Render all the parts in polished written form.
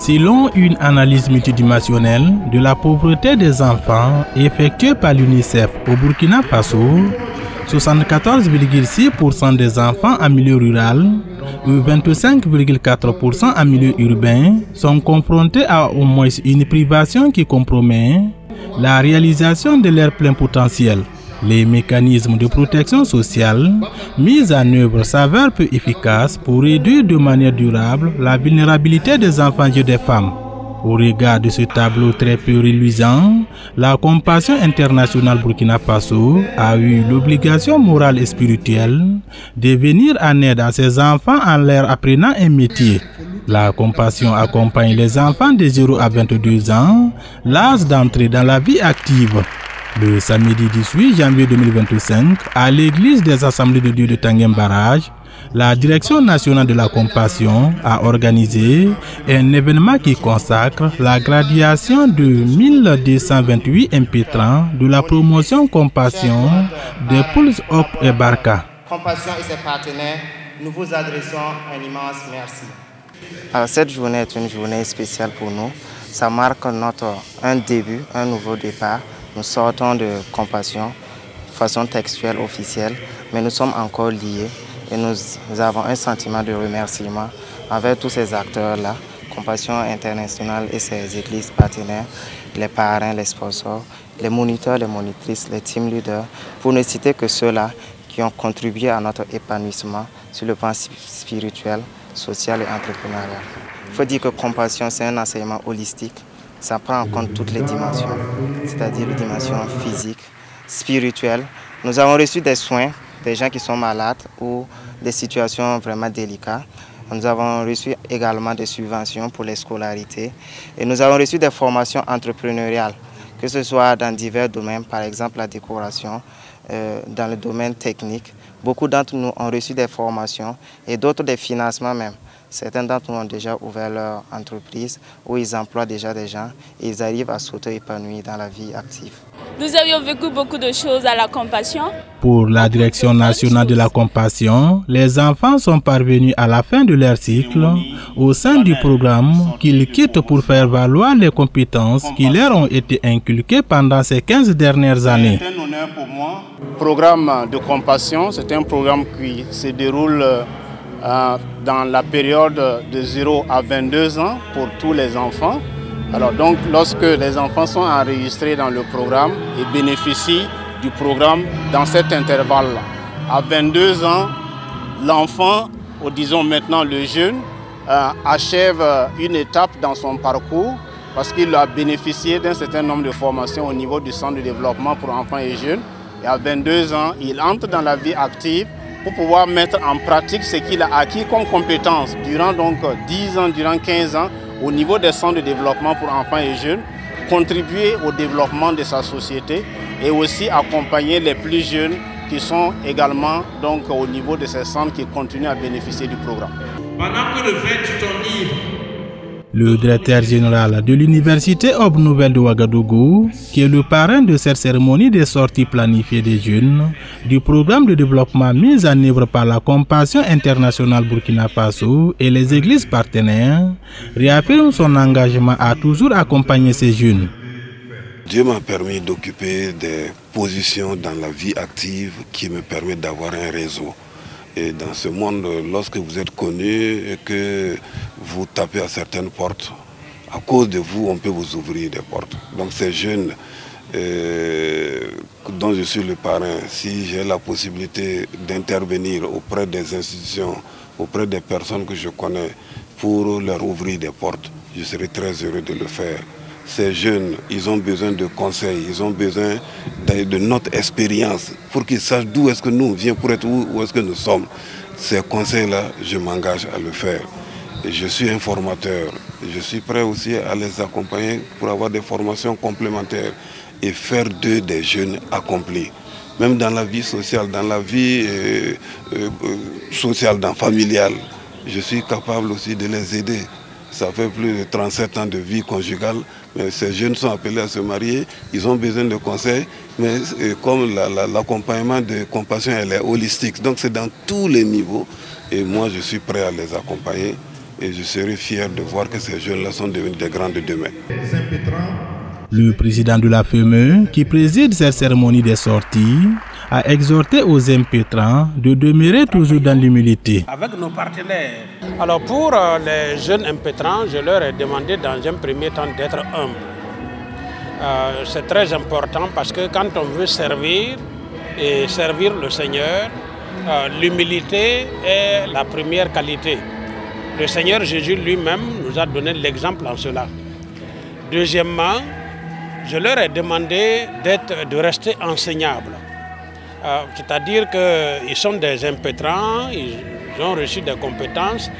Selon une analyse multidimensionnelle de la pauvreté des enfants effectuée par l'UNICEF au Burkina Faso, 74,6% des enfants en milieu rural et 25,4% en milieu urbain sont confrontés à au moins une privation qui compromet la réalisation de leur plein potentiel. Les mécanismes de protection sociale mis en œuvre s'avèrent peu efficaces pour réduire de manière durable la vulnérabilité des enfants et des femmes. Au regard de ce tableau très peu reluisant, la Compassion internationale Burkina Faso a eu l'obligation morale et spirituelle de venir en aide à ses enfants en leur apprenant un métier. La Compassion accompagne les enfants de 0 à 22 ans, l'âge d'entrer dans la vie active. Le samedi 18 janvier 2025, à l'église des Assemblées de Dieu de Tanguem Barrage, la Direction nationale de la Compassion a organisé un événement qui consacre la graduation de 1228 impétrants de la promotion Compassion de Pouls Hop et Barka. Compassion et ses partenaires, nous vous adressons un immense merci. Alors, cette journée est une journée spéciale pour nous. Ça marque un début, un nouveau départ. Nous sortons de Compassion de façon textuelle, officielle, mais nous sommes encore liés et nous avons un sentiment de remerciement envers tous ces acteurs-là, Compassion internationale et ses églises partenaires, les parrains, les sponsors, les moniteurs, les monitrices, les team leaders, pour ne citer que ceux-là qui ont contribué à notre épanouissement sur le plan spirituel, social et entrepreneurial. Il faut dire que Compassion, c'est un enseignement holistique. Ça prend en compte toutes les dimensions, c'est-à-dire les dimensions physiques, spirituelles. Nous avons reçu des soins, des gens qui sont malades ou des situations vraiment délicates. Nous avons reçu également des subventions pour les scolarités. Et nous avons reçu des formations entrepreneuriales, que ce soit dans divers domaines, par exemple la décoration, dans le domaine technique. Beaucoup d'entre nous ont reçu des formations et d'autres des financements même. Certains d'entre nous ont déjà ouvert leur entreprise où ils emploient déjà des gens et ils arrivent à s'auto-épanouir dans la vie active. Nous avions vécu beaucoup de choses à la Compassion. Pour la Direction nationale de la Compassion, les enfants sont parvenus à la fin de leur cycle au sein du programme qu'ils quittent pour faire valoir les compétences qui leur ont été inculquées pendant ces 15 dernières années. C'est un honneur pour moi. Le programme de Compassion, c'est un programme qui se déroule dans la période de 0 à 22 ans pour tous les enfants. Alors donc, lorsque les enfants sont enregistrés dans le programme et bénéficient du programme dans cet intervalle-là, à 22 ans, l'enfant, ou disons maintenant le jeune, achève une étape dans son parcours parce qu'il a bénéficié d'un certain nombre de formations au niveau du centre de développement pour enfants et jeunes. Et à 22 ans, il entre dans la vie active pour pouvoir mettre en pratique ce qu'il a acquis comme compétences durant donc 10 ans, durant 15 ans, au niveau des centres de développement pour enfants et jeunes, contribuer au développement de sa société et aussi accompagner les plus jeunes qui sont également donc, au niveau de ces centres qui continuent à bénéficier du programme. Pendant que le vin tu ton livre, le directeur général de l'Université Aube Nouvelle de Ouagadougou, qui est le parrain de cette cérémonie des sorties planifiées des jeunes du programme de développement mis en œuvre par la Compassion internationale Burkina Faso et les églises partenaires, réaffirme son engagement à toujours accompagner ces jeunes. Dieu m'a permis d'occuper des positions dans la vie active qui me permettent d'avoir un réseau. Et dans ce monde, lorsque vous êtes connu et que vous tapez à certaines portes, à cause de vous, on peut vous ouvrir des portes. Donc ces jeunes dont je suis le parrain, si j'ai la possibilité d'intervenir auprès des institutions, auprès des personnes que je connais, pour leur ouvrir des portes, je serai très heureux de le faire. Ces jeunes, ils ont besoin de conseils, ils ont besoin de notre expérience pour qu'ils sachent d'où est-ce que nous venons pour être où est-ce que nous sommes. Ces conseils-là, je m'engage à le faire. Et je suis un formateur. Je suis prêt aussi à les accompagner pour avoir des formations complémentaires et faire d'eux des jeunes accomplis. Même dans la vie sociale, dans la vie sociale, familiale, je suis capable aussi de les aider. Ça fait plus de 37 ans de vie conjugale, mais ces jeunes sont appelés à se marier, ils ont besoin de conseils, mais comme l'accompagnement de Compassion, elle est holistique, donc c'est dans tous les niveaux, et moi je suis prêt à les accompagner et je serai fier de voir que ces jeunes-là sont devenus des grands de demain. Le président de la FEME, qui préside cette cérémonie des sorties, a exhorté aux impétrants de demeurer toujours dans l'humilité. Avec nos partenaires. Alors pour les jeunes impétrants, je leur ai demandé dans un premier temps d'être humbles. C'est très important parce que quand on veut servir et servir le Seigneur, l'humilité est la première qualité. Le Seigneur Jésus lui-même nous a donné l'exemple en cela. Deuxièmement, je leur ai demandé de rester enseignables. C'est-à-dire qu'ils sont des impétrants, ils ont reçu des compétences,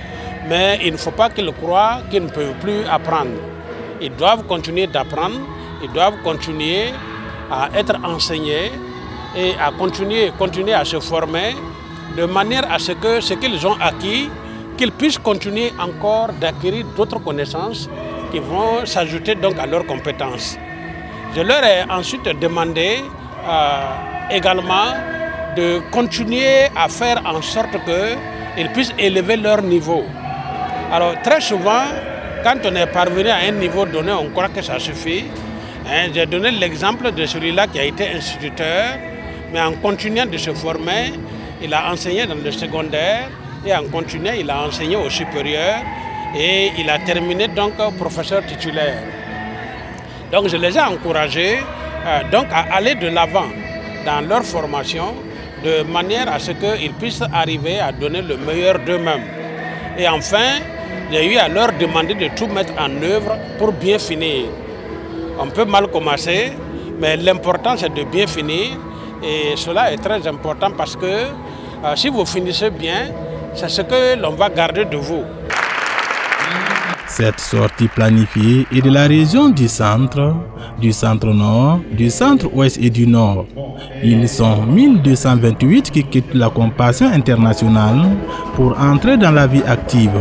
mais il ne faut pas qu'ils croient qu'ils ne peuvent plus apprendre. Ils doivent continuer d'apprendre, ils doivent continuer à être enseignés et à continuer à se former de manière à ce que ce qu'ils ont acquis, qu'ils puissent continuer encore d'acquérir d'autres connaissances qui vont s'ajouter donc à leurs compétences. Je leur ai ensuite demandé également de continuer à faire en sorte qu'ils puissent élever leur niveau. Alors très souvent, quand on est parvenu à un niveau donné, on croit que ça suffit. J'ai donné l'exemple de celui-là qui a été instituteur, mais en continuant de se former, il a enseigné dans le secondaire et en continuant, il a enseigné au supérieur et il a terminé donc professeur titulaire. Donc je les ai encouragés donc à aller de l'avant dans leur formation de manière à ce qu'ils puissent arriver à donner le meilleur d'eux-mêmes. Et enfin, j'ai eu à leur demander de tout mettre en œuvre pour bien finir. On peut mal commencer, mais l'important c'est de bien finir. Et cela est très important parce que si vous finissez bien, c'est ce que l'on va garder de vous. Cette sortie planifiée est de la région du centre-nord, du centre-ouest et du nord. Ils sont 1228 qui quittent la Compassion internationale pour entrer dans la vie active.